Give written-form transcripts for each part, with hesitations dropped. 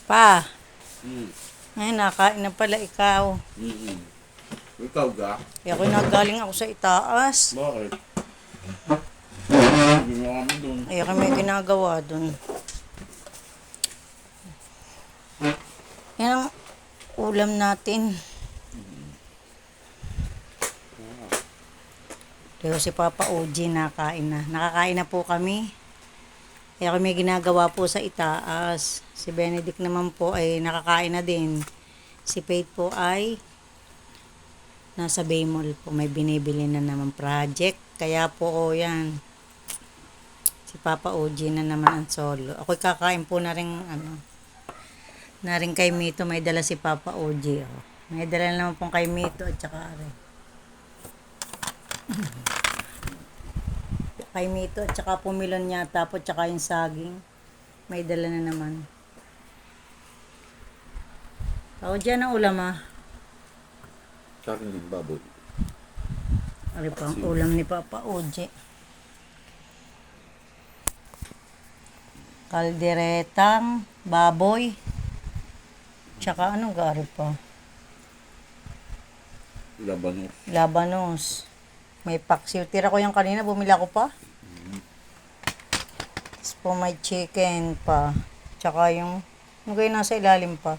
Pa, Mm. ay nakain na pala ikaw. Mm-mm. Ikaw ga? Kaya ako nagaling ako sa itaas. Bakit? Ginawa mo dun. Ay ako may ginagawa dun. Yan ang ulam natin. Pero si Papa OG nakain na. Nakakain na po kami. Kaya kami ginagawa po sa itaas. Si Benedict naman po ay nakakain na din. Si Faith po ay nasa Baymol po. May binibili na naman project. Kaya po yan. Si Papa OG na naman ang solo. Ako'y kakain po na rin na rin kay Mito. May dala si Papa OG. Oh. May dala naman pong kay Mito at saka rin. Kay Mito at saka pumilon yata po at saka yung saging. May dala na naman. Ako dyan ang ulam Sa akin din baboy. Ano pa ang ulam ni Papa OG? Kalderetang baboy. Tsaka anong gari pa? Labanos. Labanos. May paksiw. Tira ko yung kanina, bumila ko pa. Tapos po may chicken pa. Tsaka yung kayo nasa ilalim pa.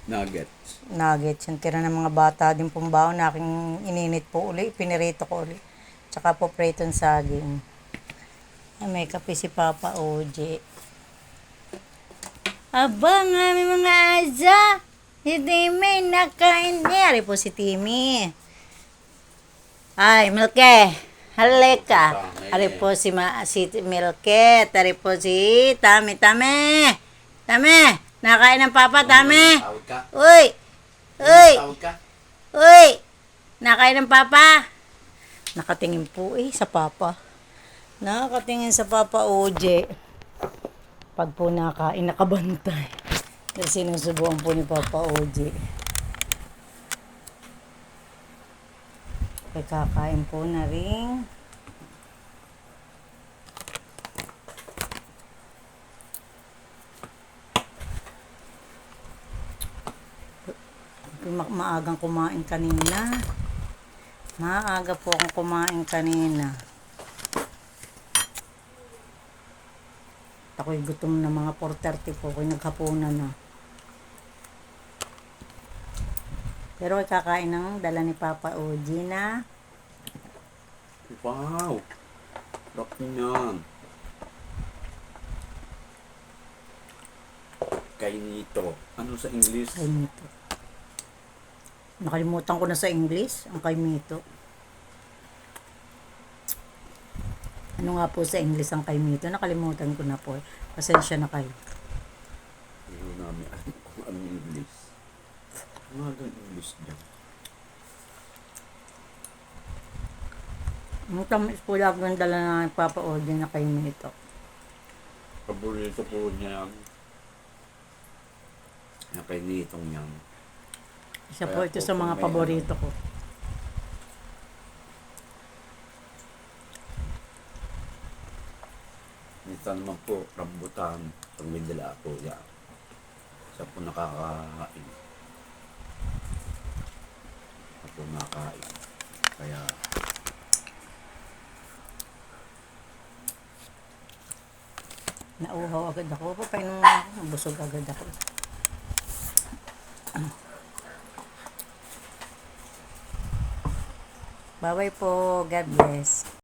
Nuggets. Nuggets. Yung tira ng mga bata din pong baon na aking ininit po uli. Pinirito ko uli. Tsaka po pritong saging. Ay, may kape si Papa OG. Aba nga, may mga aza. Si Timmy, nakain niya. Ari po si Timmy. Ay, Milke. Halika. Ari po si Milke. Ari po si Tami. Nakain ng Papa, Tami. Tawag ka? Uy. Tawag ka? Uy. Nakain ng Papa. Nakatingin po sa Papa. Nakatingin sa Papa OJ. Pag po nakain, nakabantay. Kasi sinusubuan po ni Papa OJ. Kaya kakain po na rin. Maagang kumain kanina. Maaga po akong kumain kanina. Ako'y gutom na mga 4:30 po. Ako'y naghapunan na. Pero ay kakain ng dala ni Papa OG na Wow! Rock niyan. Kainito. Ano sa English? kay Mito. Nakalimutan ko na sa English ang kay Mito. Ano nga po sa English ang kay Mito? Nakalimutan ko na po. Pasensya na kayo. Hindi namin alam kung anong English. Ano ang English dyan? Ang tamis po lang ang dala ng Papa OG na kay Mito. Paborito po niya yan. Yung kainitong yan. Isa po ito sa mga paborito ko. Minsan naman po, rambutan. Pag may dala po, yan. Siya po nakakain. Siya po nakakain. Kaya, Nauhaw agad ako. Papainom na ako. Nabusog agad ako. Bye-bye po. God bless.